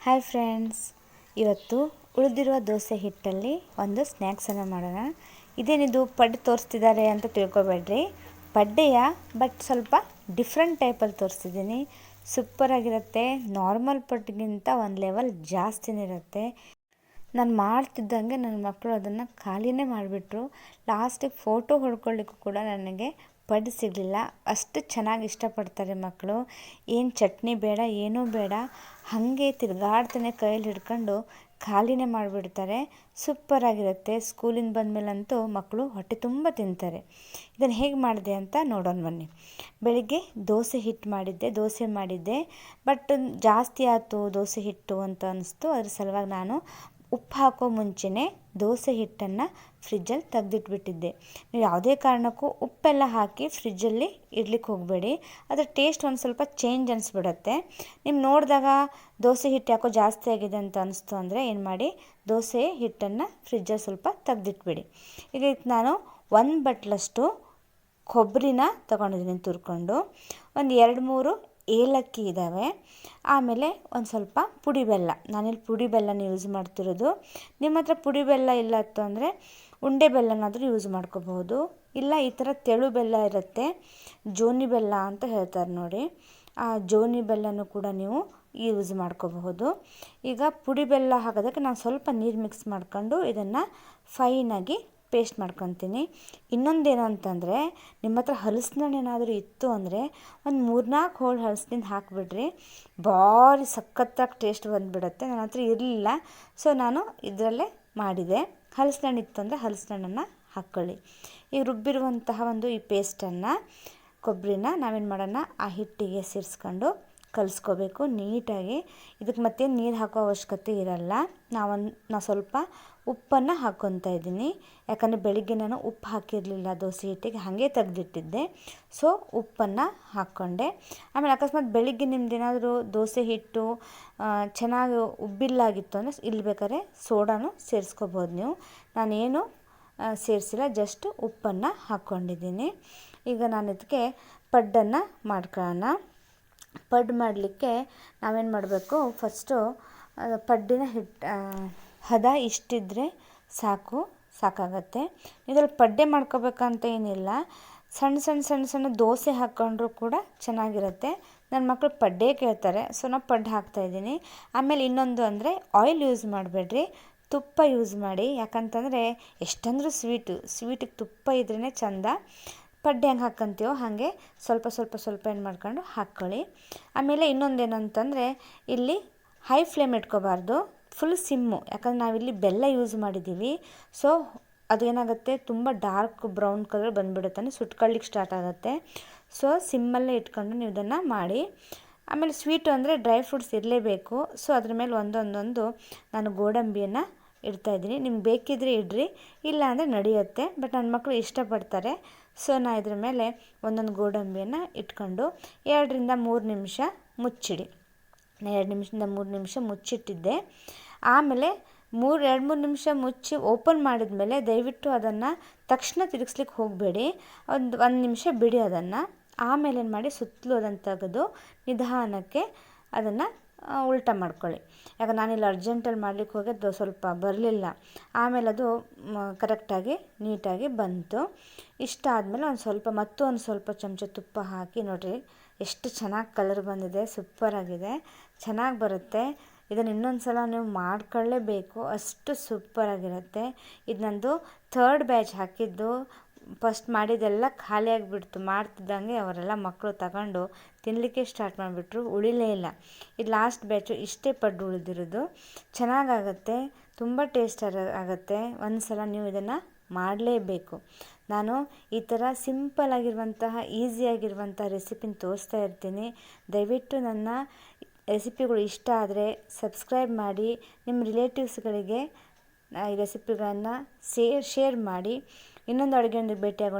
Hi friends, ಇವತ್ತು ಉಳಿದಿರುವ ದೋಸೆ ಹಿಟ್ಟಲ್ಲಿ ಒಂದು ಸ್ನ್ಯಾಕ್ಸನ್ನು ಮಾಡೋಣ. ಇದೇನಿದು ಪಡ್ಡು ತೋರಿಸ್ತಿದ್ದಾರೆ ಅಂತ ತಿಳ್ಕೊಬೇಡ್ರಿ. ಪಡ್ಡೆಯ ಬಟ್ ಸ್ವಲ್ಪ ಡಿಫ್ರೆಂಟ್ ಟೈಪಲ್ಲಿ ತೋರಿಸ್ತಿದ್ದೀನಿ. ಸೂಪರಾಗಿರುತ್ತೆ. ನಾರ್ಮಲ್ ಪಡ್ಡಿಗಿಂತ ಒಂದು ಲೆವೆಲ್ ಜಾಸ್ತಿನೇ ಇರುತ್ತೆ. ನಾನು ಮಾಡ್ತಿದ್ದಂಗೆ ನನ್ನ ಮಕ್ಕಳು ಅದನ್ನು ಖಾಲಿನೇ ಮಾಡಿಬಿಟ್ರು. ಲಾಸ್ಟಿಗೆ ಫೋಟೋ ಹೊಡ್ಕೊಳ್ಳಿಕ್ಕೂ ಕೂಡ ನನಗೆ ಪಡ್ಡು ಸಿಗಲಿಲ್ಲ. ಅಷ್ಟು ಚೆನ್ನಾಗಿ ಇಷ್ಟಪಡ್ತಾರೆ ಮಕ್ಕಳು. ಏನು ಚಟ್ನಿ ಬೇಡ, ಏನೂ ಬೇಡ, ಹಾಗೆ ತಿರುಗಾಡ್ತಾನೆ ಕೈಯಲ್ಲಿ ಹಿಡ್ಕೊಂಡು ಖಾಲಿನೇ ಮಾಡಿಬಿಡ್ತಾರೆ. ಸೂಪರಾಗಿರುತ್ತೆ. ಸ್ಕೂಲಿಂದ ಬಂದಮೇಲಂತೂ ಮಕ್ಕಳು ಹೊಟ್ಟೆ ತುಂಬ ತಿಂತಾರೆ. ಇದನ್ನು ಹೇಗೆ ಮಾಡಿದೆ ಅಂತ ನೋಡೋಣ ಬನ್ನಿ. ಬೆಳಿಗ್ಗೆ ದೋಸೆ ಮಾಡಿದ್ದೆ, ಬಟ್ ಜಾಸ್ತಿ ಆಯಿತು ದೋಸೆ ಹಿಟ್ಟು ಅಂತ ಅನಿಸ್ತು. ಅದ್ರ ಸಲುವಾಗಿ ನಾನು ಉಪ್ಪು ಹಾಕೋ ಮುಂಚೆನೇ ದೋಸೆ ಹಿಟ್ಟನ್ನು ಫ್ರಿಜ್ಜಲ್ಲಿ ತೆಗೆದಿಟ್ಬಿಟ್ಟಿದ್ದೆ. ನೀವು ಯಾವುದೇ ಕಾರಣಕ್ಕೂ ಉಪ್ಪೆಲ್ಲ ಹಾಕಿ ಫ್ರಿಜ್ಜಲ್ಲಿ ಇಡ್ಲಿಕ್ಕೆ ಹೋಗಬೇಡಿ. ಅದರ ಟೇಸ್ಟ್ ಒಂದು ಸ್ವಲ್ಪ ಚೇಂಜ್ ಅನಿಸ್ಬಿಡುತ್ತೆ. ನೀವು ನೋಡಿದಾಗ ದೋಸೆ ಹಿಟ್ಟು ಯಾಕೋ ಜಾಸ್ತಿ ಆಗಿದೆ ಅಂತ ಅನಿಸ್ತು ಅಂದರೆ ಏನು ಮಾಡಿ, ದೋಸೆ ಹಿಟ್ಟನ್ನು ಫ್ರಿಜ್ಜಲ್ಲಿ ಸ್ವಲ್ಪ ತೆಗೆದಿಟ್ಬಿಡಿ. ಈಗ ನಾನು 1 ಬಟ್ಲಷ್ಟು ಕೊಬ್ಬರಿನ ತೊಗೊಂಡಿದ್ದೀನಿ ತುರ್ಕೊಂಡು. ಒಂದು 2-3 ಏಲಕ್ಕಿ ಇದ್ದಾವೆ. ಆಮೇಲೆ ಒಂದು ಸ್ವಲ್ಪ ಪುಡಿ ಬೆಲ್ಲ. ನಾನಿಲ್ಲಿ ಪುಡಿ ಬೆಲ್ಲನ ಯೂಸ್ ಮಾಡ್ತಿರೋದು. ನಿಮ್ಮ ಹತ್ರ ಪುಡಿ ಬೆಲ್ಲ ಇಲ್ಲ ಅಂದರೆ ಉಂಡೆ ಬೆಲ್ಲನಾದರೂ ಯೂಸ್ ಮಾಡ್ಕೋಬಹುದು. ಇಲ್ಲ ಈ ಥರ ತೆಳು ಬೆಲ್ಲ ಇರುತ್ತೆ, ಜೋನಿ ಬೆಲ್ಲ ಅಂತ ಹೇಳ್ತಾರೆ ನೋಡಿ, ಆ ಜೋನಿ ಬೆಲ್ಲನೂ ಕೂಡ ನೀವು ಯೂಸ್ ಮಾಡ್ಕೋಬಹುದು. ಈಗ ಪುಡಿ ಬೆಲ್ಲ ಹಾಕೋದಕ್ಕೆ ನಾನು ಸ್ವಲ್ಪ ನೀರು ಮಿಕ್ಸ್ ಮಾಡ್ಕೊಂಡು ಇದನ್ನು ಫೈನಾಗಿ ಪೇಸ್ಟ್ ಮಾಡ್ಕೊತೀನಿ. ಇನ್ನೊಂದೇನು ಅಂತಂದರೆ, ನಿಮ್ಮ ಹತ್ರ ಹಲಸಿನ ಏನಾದರೂ ಇತ್ತು ಅಂದರೆ ಒಂದು 3-4 ಹೋಳು ಹಲಸಿನ ಹಾಕಿಬಿಡ್ರಿ. ಭಾರಿ ಸಖತ್ತಾಗಿ ಟೇಸ್ಟ್ ಬಂದುಬಿಡುತ್ತೆ. ನನ್ನ ಹತ್ರ ಇರಲಿಲ್ಲ, ಸೊ ನಾನು ಇದರಲ್ಲೇ ಮಾಡಿದೆ. ಹಲಸಿನ ಹಣ್ಣು ಇತ್ತು ಅಂದರೆ ಹಲಸಿನ ಹಣ್ಣನ್ನು ಹಾಕ್ಕೊಳ್ಳಿ. ಈಗ ರುಬ್ಬಿರುವಂತಹ ಈ ಪೇಸ್ಟನ್ನು, ಕೊಬ್ಬರಿನ ನಾವೇನು ಮಾಡೋಣ, ಆ ಹಿಟ್ಟಿಗೆ ಸೇರಿಸ್ಕೊಂಡು ಕಲಿಸ್ಕೋಬೇಕು ನೀಟಾಗಿ. ಇದಕ್ಕೆ ಮತ್ತೇನು ನೀರು ಹಾಕೋ ಅವಶ್ಯಕತೆ ಇರಲ್ಲ. ನಾನು ಸ್ವಲ್ಪ ಉಪ್ಪನ್ನು ಹಾಕ್ಕೊತಾ ಇದ್ದೀನಿ. ಯಾಕಂದರೆ ಬೆಳಿಗ್ಗೆ ನಾನು ಉಪ್ಪು ಹಾಕಿರಲಿಲ್ಲ ದೋಸೆ ಹಿಟ್ಟಿಗೆ, ಹಾಗೆ ತೆಗೆದಿಟ್ಟಿದ್ದೆ. ಸೊ ಉಪ್ಪನ್ನು ಹಾಕ್ಕೊಂಡೆ. ಆಮೇಲೆ ಅಕಸ್ಮಾತ್ ಬೆಳಿಗ್ಗೆ ನಿಮ್ದೇನಾದರೂ ದೋಸೆ ಹಿಟ್ಟು ಚೆನ್ನಾಗಿ ಉಬ್ಬಿಲ್ಲಾಗಿತ್ತು ಅಂದರೆ ಇಲ್ಲಿ ಬೇಕಾದ್ರೆ ಸೋಡಾನು ಸೇರಿಸ್ಕೋಬೋದು ನೀವು. ನಾನೇನು ಸೇರಿಸಿಲ್ಲ, ಜಸ್ಟ್ ಉಪ್ಪನ್ನು ಹಾಕ್ಕೊಂಡಿದ್ದೀನಿ. ಈಗ ನಾನು ಇದಕ್ಕೆ ಪಡ್ಡನ್ನು ಮಾಡ್ಕೊಳ್ಳೋಣ. ಪಡ್ಡು ಮಾಡಲಿಕ್ಕೆ ನಾವೇನು ಮಾಡಬೇಕು, ಫಸ್ಟು ಪಡ್ಡಿನ ಹದ ಇಷ್ಟಿದ್ರೆ ಸಾಕಾಗತ್ತೆ. ಇದರಲ್ಲಿ ಪಡ್ಡೆ ಮಾಡ್ಕೋಬೇಕಂತ ಏನಿಲ್ಲ. ಸಣ್ಣ ದೋಸೆ ಹಾಕ್ಕೊಂಡ್ರೂ ಕೂಡ ಚೆನ್ನಾಗಿರುತ್ತೆ. ನನ್ನ ಮಕ್ಕಳು ಪಡ್ಡೆ ಕೇಳ್ತಾರೆ, ಸೊ ನಾನು ಪಡ್ಡು ಹಾಕ್ತಾಯಿದ್ದೀನಿ. ಆಮೇಲೆ ಇನ್ನೊಂದು ಅಂದರೆ ಆಯಿಲ್ ಯೂಸ್ ಮಾಡಬೇಡ್ರಿ, ತುಪ್ಪ ಯೂಸ್ ಮಾಡಿ. ಯಾಕಂತಂದರೆ ಎಷ್ಟಂದ್ರೂ ಸ್ವೀಟಿಗೆ ತುಪ್ಪ ಇದ್ರೇ ಚೆಂದ. ಪಡ್ಡೆ ಹೆಂಗೆ ಹಾಕ್ಕೊಂತೀವೋ ಹಾಗೆ ಸ್ವಲ್ಪ ಏನು ಮಾಡ್ಕೊಂಡು ಹಾಕ್ಕೊಳ್ಳಿ. ಆಮೇಲೆ ಇನ್ನೊಂದೇನಂತಂದರೆ, ಇಲ್ಲಿ ಹೈ ಫ್ಲೇಮ್ ಇಟ್ಕೋಬಾರ್ದು, ಫುಲ್ ಸಿಮ್ಮು. ಯಾಕಂದರೆ ನಾವಿಲ್ಲಿ ಬೆಲ್ಲ ಯೂಸ್ ಮಾಡಿದ್ದೀವಿ. ಸೊ ಅದೇನಾಗುತ್ತೆ, ತುಂಬ ಡಾರ್ಕ್ ಬ್ರೌನ್ ಕಲರ್ ಬಂದುಬಿಡುತ್ತೆ, ಸುಟ್ಕೊಳ್ಳಿಕ್ಕೆ ಸ್ಟಾರ್ಟ್ ಆಗುತ್ತೆ. ಸೊ ಸಿಮ್ಮಲ್ಲೇ ಇಟ್ಕೊಂಡು ನೀವು ಇದನ್ನು ಮಾಡಿ. ಆಮೇಲೆ ಸ್ವೀಟು ಅಂದರೆ ಡ್ರೈ ಫ್ರೂಟ್ಸ್ ಇರಲೇಬೇಕು. ಸೊ ಅದ್ರ ಮೇಲೆ ಒಂದೊಂದು ನಾನು ಗೋಡಂಬಿಯನ್ನು ಇಡ್ತಾಯಿದ್ದೀನಿ. ನಿಮ್ಗೆ ಬೇಕಿದ್ರೆ ಇಡ್ರಿ, ಇಲ್ಲ ಅಂದರೆ ನಡೆಯುತ್ತೆ. ಬಟ್ ನನ್ನ ಮಕ್ಕಳು ಇಷ್ಟಪಡ್ತಾರೆ, ಸೊ ನಾನು ಇದ್ರ ಮೇಲೆ ಒಂದೊಂದು ಗೋಡಂಬಿಯನ್ನು ಇಟ್ಕೊಂಡು 2-3 ನಿಮಿಷ ಮುಚ್ಚಿಡಿ. 2-3 ನಿಮಿಷ ಮುಚ್ಚಿಟ್ಟಿದ್ದೆ. ಆಮೇಲೆ 2-3 ನಿಮಿಷ ಮುಚ್ಚಿ ಓಪನ್ ಮಾಡಿದ್ಮೇಲೆ ದಯವಿಟ್ಟು ಅದನ್ನು ತಕ್ಷಣ ತಿರುಗಿಸ್ಲಿಕ್ಕೆ ಹೋಗಬೇಡಿ. ಒಂದು ನಿಮಿಷ ಬಿಡಿ ಅದನ್ನು. ಆಮೇಲೆ ಏನು ಮಾಡಿ, ಸುತ್ತಲೂ ಅದನ್ನು ತೆಗೆದು ನಿಧಾನಕ್ಕೆ ಅದನ್ನು ಉಲ್ಟ ಮಾಡ್ಕೊಳ್ಳಿ. ಯಾಕಂದ್ರೆ ನಾನಿಲ್ಲಿ ಅರ್ಜೆಂಟಲ್ಲಿ ಮಾಡ್ಲಿಕ್ಕೆ ಹೋಗಿ ಸ್ವಲ್ಪ ಬರಲಿಲ್ಲ. ಆಮೇಲೆ ಅದು ಕರೆಕ್ಟಾಗಿ ನೀಟಾಗಿ ಬಂತು. ಇಷ್ಟ ಆದಮೇಲೆ ಒಂದು ಸ್ವಲ್ಪ ಚಮಚ ತುಪ್ಪ ಹಾಕಿ ನೋಡಿರಿ, ಎಷ್ಟು ಚೆನ್ನಾಗಿ ಕಲರ್ ಬಂದಿದೆ. ಸೂಪರಾಗಿದೆ, ಚೆನ್ನಾಗಿ ಬರುತ್ತೆ. ಇದನ್ನು ಇನ್ನೊಂದು ಸಲ ನೀವು ಮಾಡ್ಕೊಳ್ಳೇಬೇಕು, ಅಷ್ಟು ಸೂಪರಾಗಿರುತ್ತೆ. ಇದು ನಂದು 3rd ಬ್ಯಾಚ್ ಹಾಕಿದ್ದು. ಫಸ್ಟ್ ಮಾಡಿದ್ದೆಲ್ಲ ಖಾಲಿಯಾಗಿಬಿಡ್ತು. ಮಾಡ್ತಿದ್ದಂಗೆ ಅವರೆಲ್ಲ ಮಕ್ಕಳು ತಗೊಂಡು ತಿನ್ನಲಿಕ್ಕೆ ಸ್ಟಾರ್ಟ್ ಮಾಡಿಬಿಟ್ರು, ಉಳಿಲೇ ಇಲ್ಲ. ಇದು ಲಾಸ್ಟ್ ಬ್ಯಾಚು, ಇಷ್ಟೇ ಪಡ್ಡು ಉಳಿದಿರೋದು. ಚೆನ್ನಾಗಾಗತ್ತೆ, ತುಂಬ ಟೇಸ್ಟ್ ಆಗುತ್ತೆ. ಒಂದು ಸಲ ನೀವು ಇದನ್ನು ಮಾಡಲೇಬೇಕು. ನಾನು ಈ ಥರ ಸಿಂಪಲ್ ಆಗಿರುವಂತಹ, ಈಸಿಯಾಗಿರುವಂಥ ರೆಸಿಪಿನ ತೋರಿಸ್ತಾ ಇರ್ತೀನಿ. ದಯವಿಟ್ಟು ನನ್ನ ರೆಸಿಪಿಗಳು ಇಷ್ಟ ಆದರೆ ಸಬ್ಸ್ಕ್ರೈಬ್ ಮಾಡಿ, ನಿಮ್ಮ ರಿಲೇಟಿವ್ಸ್ಗಳಿಗೆ ಈ ರೆಸಿಪಿಗಳನ್ನು ಶೇರ್ ಮಾಡಿ. ಇನ್ನೊಂದು ಅಡುಗೆಯೊಂದಿಗೆ ಭೇಟಿಯಾಗೋಣ.